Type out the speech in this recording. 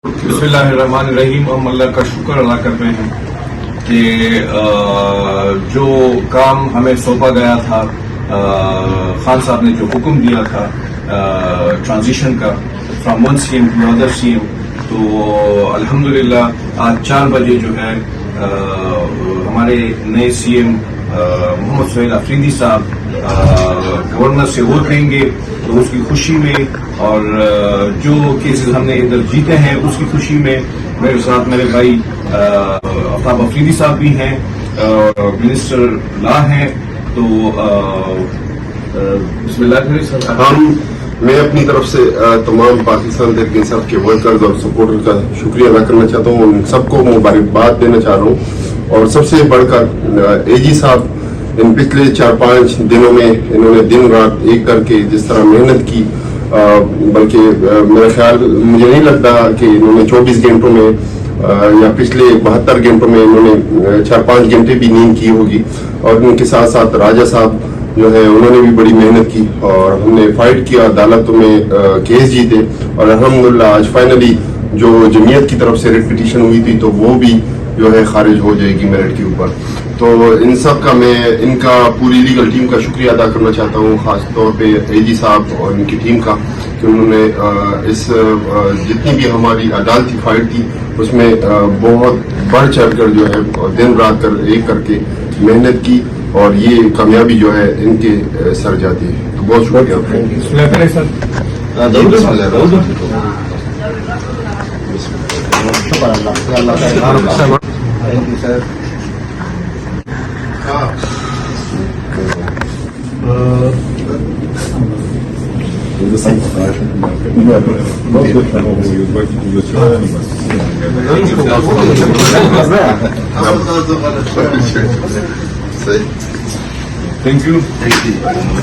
بسم اللہ الرحمن الرحیم. ہم اللہ کا شکر ادا کرتے ہیں کہ جو کام ہمیں سونپا گیا تھا، خان صاحب نے جو حکم دیا تھا ٹرانزیشن کا from one CM to other CM, تو الحمدللہ آج 4 بجے جو ہے ہمارے نئے سی ایم محمد سہیل آفریدی صاحب گورنر سے ووٹ لیں گے. تو اس کی خوشی میں اور جو کیسز ہم نے ادھر جیتے ہیں اس کی خوشی میں میرے ساتھ میرے بھائی آفتاب آفریدی صاحب بھی ہیں، منسٹر لا ہیں. تو بسم اللہ کریں سر. میں اپنی طرف سے تمام پاکستان تحریک انصاف کے ورکرز اور سپورٹر کا شکریہ ادا کرنا چاہتا ہوں. ان سب کو مبارکباد دینا چاہ رہا ہوں. اور سب سے بڑھ کر اے جی صاحب ان پچھلے 4-5 دنوں میں انہوں نے دن رات ایک کر کے جس طرح محنت کی، بلکہ میرا خیال مجھے نہیں لگتا کہ انہوں نے 24 گھنٹوں میں یا پچھلے 72 گھنٹوں میں انہوں نے 4-5 گھنٹے بھی نیند کی ہوگی. اور ان کے ساتھ ساتھ راجہ صاحب جو ہے انہوں نے بھی بڑی محنت کی اور ہم نے فائٹ کیا، عدالتوں میں کیس جیتے اور الحمدللہ آج فائنلی جو جمعیت کی طرف سے ریٹ پٹیشن ہوئی تھی تو وہ بھی جو ہے خارج ہو جائے گی میرٹ کے اوپر. تو ان سب کا میں ان کا پوری لیگل ٹیم کا شکریہ ادا کرنا چاہتا ہوں، خاص طور پہ اے جی صاحب اور ان کی ٹیم کا، کہ انہوں نے اس جتنی بھی ہماری عدالتی فائٹ تھی اس میں بہت بڑھ چڑھ کر جو ہے دن رات ایک کر کے محنت کی اور یہ کامیابی جو ہے ان کے سر جاتی ہے. تو بہت شکریہ. Thank you.